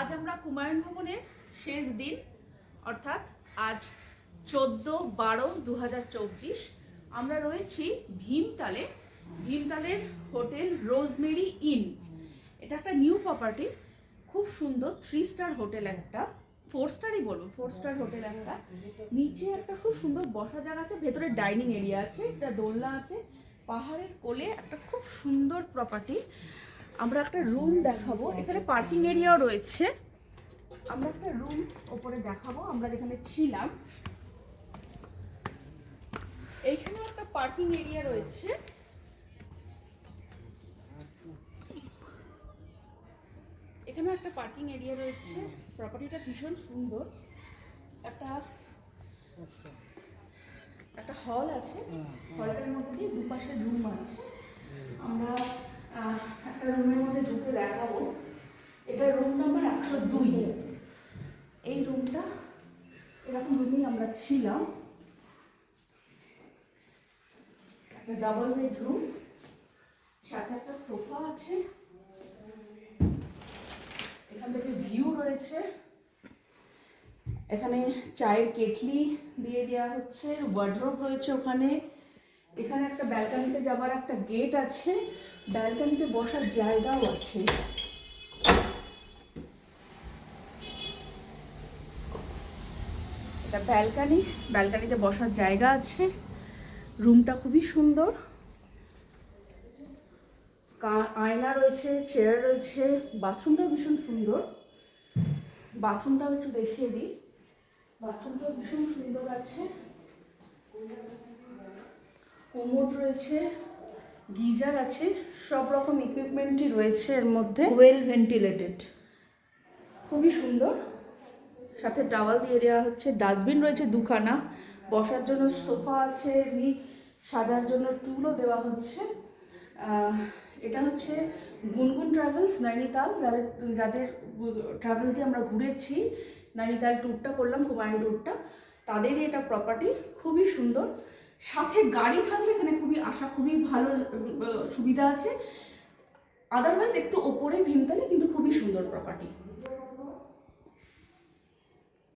আজ আমরা কুমায়ুন ভবনের শেষ দিন, অর্থাৎ আজ 14/12/2024। আমরা রয়েছি ভীমতালের হোটেল রোজমেরি ইন। এটা একটা নিউ প্রপার্টি, খুব সুন্দর 3 স্টার হোটেল, একটা 4 স্টারই বলবো, 4 স্টার হোটেল একটা। নিচে একটা খুব সুন্দর বসা জায়গা আছে, ভেতরে ডাইনিং এরিয়া আছে, একটা দোলনা আছে, পাহাড়ের কোলে একটা খুব সুন্দর প্রপার্টি। আমরা একটা রুম দেখাবো, এখানে পার্কিং এরিয়াও রয়েছে। আমরা একটা রুম ওপরে দেখাবো, আমরা যেখানে ছিলাম এইখানে একটা পার্কিং এরিয়া রয়েছে। এখানে একটা পার্কিং এরিয়া রয়েছে। প্রপার্টিটা ভীষণ সুন্দর। একটা হল আছে, হলটার মধ্যে দিয়ে দুপাশে রুম আছে। আমরা একটা রুমের মধ্যে ঢুকে দেখাবো। এটা রুম নাম্বার 102। এই রুমটা এরকম রুমেই আমরা ছিলাম। একটা ডাবল বেডরুম, সাথে একটা সোফা আছে। এখান থেকে ভিউ রয়েছে। এখানে চায়ের কেটলি দিয়ে দেওয়া হচ্ছে, ওয়ার্ডরোব রয়েছে ওখানে। এখানে একটা ব্যালকনিতে যাবার একটা গেট আছে, ব্যালকনিতে বসার জায়গাও আছে। এটা ব্যালকনিতে বসার জায়গা আছে। রুমটা খুবই সুন্দর, আয়না রয়েছে, চেয়ার রয়েছে। বাথরুমটাও ভীষণ সুন্দর। বাথরুমটাও একটু দেখিয়ে দিই। বাথরুমটাও ভীষণ সুন্দর আছে। কোমোড রয়েছে, গিজার আছে, সব রকম ইকুইপমেন্টই রয়েছে এর মধ্যে। ওয়েল ভেন্টিলেটেড, খুবই সুন্দর। সাথে টাওয়াল দিয়ে দেওয়া হচ্ছে। ডাস্টবিন রয়েছে দুখানা, বসার জন্য সোফা আছে, এমনি সাজার জন্য টুলও দেওয়া হচ্ছে। এটা হচ্ছে গুনগুন ট্রাভেলস নৈনিতাল, যাদের ট্রাভেল দিয়ে আমরা ঘুরেছি, নৈনিতাল ট্যুরটা করলাম, কুমায়ুন ট্যুরটা, তাদেরই এটা প্রপার্টি। খুবই সুন্দর। সাথে গাড়ি থাকলে এখানে খুবই ভালো সুবিধা আছে। আদারওয়াইজ একটু ওপরে ভীমতালে, কিন্তু খুবই সুন্দর প্রপার্টি।